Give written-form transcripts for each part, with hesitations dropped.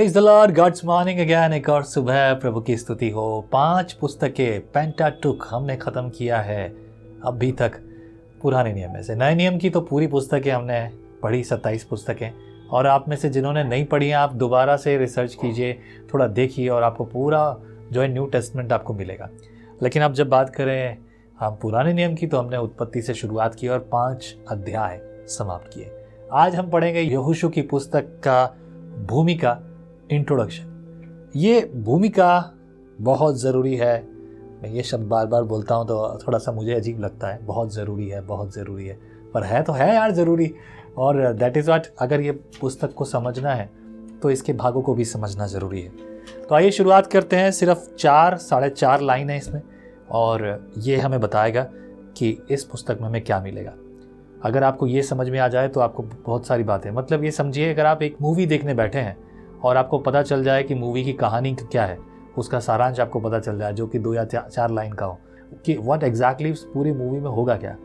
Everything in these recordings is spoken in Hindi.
Praise the Lord, God's morning again. एक और सुबह, प्रभु की स्तुति हो। 5 पुस्तकें पेंटाटुक हमने ख़त्म किया है अभी तक पुराने नियम में से। नए नियम की तो पूरी पुस्तकें हमने पढ़ी, 27 पुस्तकें। और आप में से जिन्होंने नहीं पढ़ी हैं, आप दोबारा से रिसर्च कीजिए, थोड़ा देखिए और आपको पूरा जो है न्यू टेस्टमेंट आपको मिलेगा। लेकिन अब जब बात करें हम पुराने नियम की, तो हमने उत्पत्ति से शुरुआत की और 5 अध्याय समाप्त किए। आज हम पढ़ेंगे यहोशू की पुस्तक का भूमिका, इंट्रोडक्शन। ये भूमिका बहुत ज़रूरी है। मैं ये शब्द बार बार बोलता हूँ तो थोड़ा सा मुझे अजीब लगता है। बहुत ज़रूरी है, बहुत ज़रूरी है, पर है तो है यार ज़रूरी। और दैट इज़ व्हाट, अगर ये पुस्तक को समझना है तो इसके भागों को भी समझना ज़रूरी है। तो आइए शुरुआत करते हैं। सिर्फ 4-4.5 लाइन है इसमें और ये हमें बताएगा कि इस पुस्तक में हमें क्या मिलेगा। अगर आपको ये समझ में आ जाए तो आपको बहुत सारी बातें, मतलब ये समझिए, अगर आप एक मूवी देखने बैठे हैं और आपको पता चल जाए कि मूवी की कहानी क्या है, उसका सारांश आपको पता चल जाए जो कि 2 या 4 लाइन का हो कि व्हाट एग्जैक्टली पूरी मूवी में होगा क्या।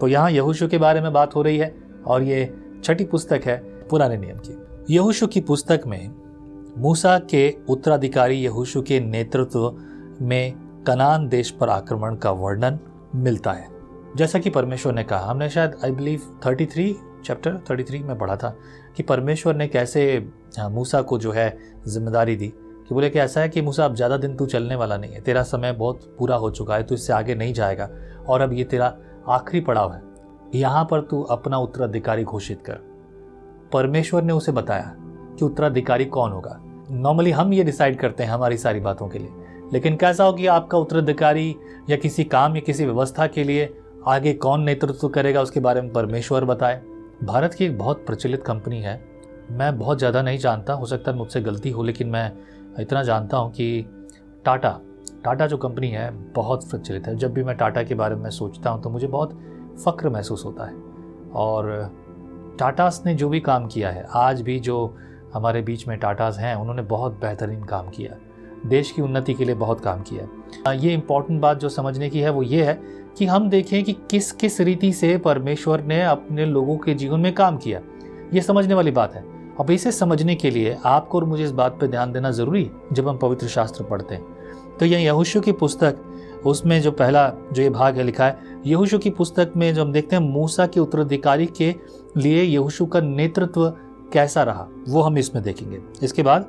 तो यहाँ यहोशू के बारे में बात हो रही है और ये 6ठी पुस्तक है पुराने नियम की। यहोशू की पुस्तक में मूसा के उत्तराधिकारी यहोशू के नेतृत्व में कनान देश पर आक्रमण का वर्णन मिलता है। जैसा कि परमेश्वर ने कहा, हमने शायद आई बिलीव चैप्टर 33 में पढ़ा था कि परमेश्वर ने कैसे मूसा को जो है जिम्मेदारी दी कि बोले कि ऐसा है कि मूसा, अब ज़्यादा दिन तू चलने वाला नहीं है, तेरा समय बहुत पूरा हो चुका है, तू इससे आगे नहीं जाएगा और अब ये तेरा आखिरी पड़ाव है, यहाँ पर तू अपना उत्तराधिकारी घोषित कर। परमेश्वर ने उसे बताया कि उत्तराधिकारी कौन होगा। नॉर्मली हम ये डिसाइड करते हैं हमारी सारी बातों के लिए, लेकिन कैसा हो कि आपका उत्तराधिकारी या किसी काम या किसी व्यवस्था के लिए आगे कौन नेतृत्व करेगा उसके बारे में परमेश्वर बताए। भारत की एक बहुत प्रचलित कंपनी है, मैं बहुत ज़्यादा नहीं जानता, हो सकता है मुझसे गलती हो, लेकिन मैं इतना जानता हूँ कि टाटा जो कंपनी है बहुत प्रचलित है। जब भी मैं टाटा के बारे में सोचता हूँ तो मुझे बहुत फ़ख्र महसूस होता है। और टाटास ने जो भी काम किया है, आज भी जो हमारे बीच में टाटास हैं, उन्होंने बहुत बेहतरीन काम किया, देश की उन्नति के लिए बहुत काम किया। ये इम्पॉर्टेंट बात जो समझने की है वो ये है कि हम देखें कि किस किस रीति से परमेश्वर ने अपने लोगों के जीवन में काम किया। ये समझने वाली बात है। अब इसे समझने के लिए आपको और मुझे इस बात पर ध्यान देना ज़रूरी है जब हम पवित्र शास्त्र पढ़ते हैं। तो यह यहोशू की पुस्तक, उसमें जो पहला जो ये भाग है लिखा है, यहोशू की पुस्तक में जो हम देखते हैं मूसा के उत्तराधिकारी के लिए यहोशू का नेतृत्व कैसा रहा, वो हम इसमें देखेंगे। इसके बाद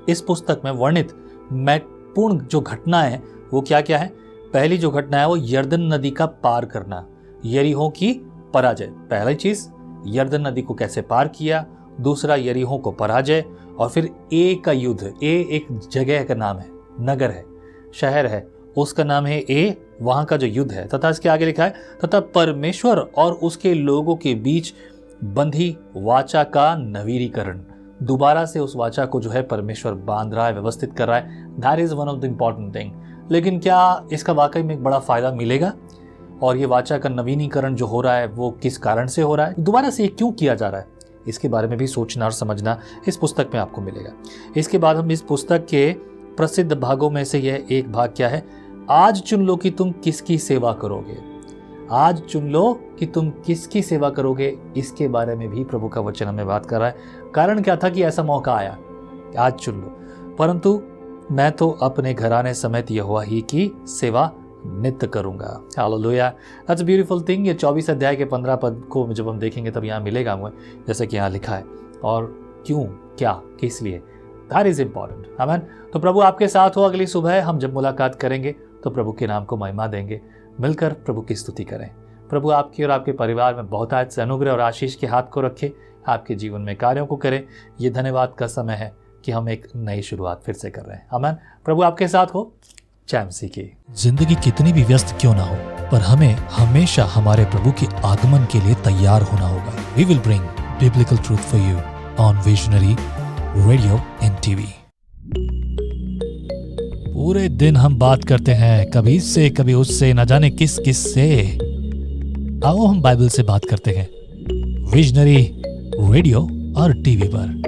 इस पुस्तक में वर्णित महत्वपूर्ण जो घटनाएं हैं वो क्या क्या है। पहली जो घटना है वो यरदन नदी का पार करना, यरीहो की पराजय। पहली चीज, यरदन नदी को कैसे पार किया। दूसरा, यरीहो को पराजय। और फिर ए का युद्ध। ए एक जगह का नाम है, नगर है, शहर है, उसका नाम है ए, वहां का जो युद्ध है। तथा इसके आगे लिखा है, तथा परमेश्वर और उसके लोगों के बीच बंधी वाचा का नवीनीकरण। दोबारा से उस वाचा को जो है परमेश्वर बांध रहा है, व्यवस्थित कर रहा है। That is one of the important thing. लेकिन क्या इसका वाकई में एक बड़ा फायदा मिलेगा? और ये वाचा का नवीनीकरण जो हो रहा है वो किस कारण से हो रहा है, दोबारा से ये क्यों किया जा रहा है, इसके बारे में भी सोचना और समझना इस पुस्तक में आपको मिलेगा। इसके बाद हम इस पुस्तक के प्रसिद्ध भागों में से यह एक भाग क्या है, आज चुन लो कि तुम किसकी सेवा करोगे। आज चुन लो कि तुम किसकी सेवा करोगे, इसके बारे में भी प्रभु का वचन हमें बात कर रहा है। कारण क्या था कि ऐसा मौका आया, आज चुन लो, परंतु मैं तो अपने घराने समेत यहोवा ही की सेवा नित्य करूंगा। Hallelujah, that's a beautiful thing. ये 24 अध्याय के 15 पद को जब हम देखेंगे तब यहाँ मिलेगा हमें, जैसे कि यहाँ लिखा है। और क्यों, क्या, किस लिए, दैट इज इम्पॉर्टेंट। आमीन। तो प्रभु आपके साथ हो। अगली सुबह हम जब मुलाकात करेंगे तो प्रभु के नाम को महिमा देंगे, मिलकर प्रभु की स्तुति करें। प्रभु आपकी और आपके परिवार में बहुत से अनुग्रह और आशीष के हाथ को रखे, आपके जीवन में कार्यों को करें। ये धन्यवाद का समय है कि हम एक नई शुरुआत फिर से कर रहे हैं। आमीन। प्रभु आपके साथ हो। जय मसीह की। जिंदगी कितनी भी व्यस्त क्यों ना हो, पर हमें हमेशा हमारे प्रभु के आगमन के लिए तैयार होना होगा। We will bring biblical truth for you on Visionary Radio and TV। पूरे दिन हम बात करते हैं, कभी इससे कभी उससे, न जाने किस किस से। आओ हम बाइबल से बात करते हैं, विजनरी रेडियो और टीवी पर।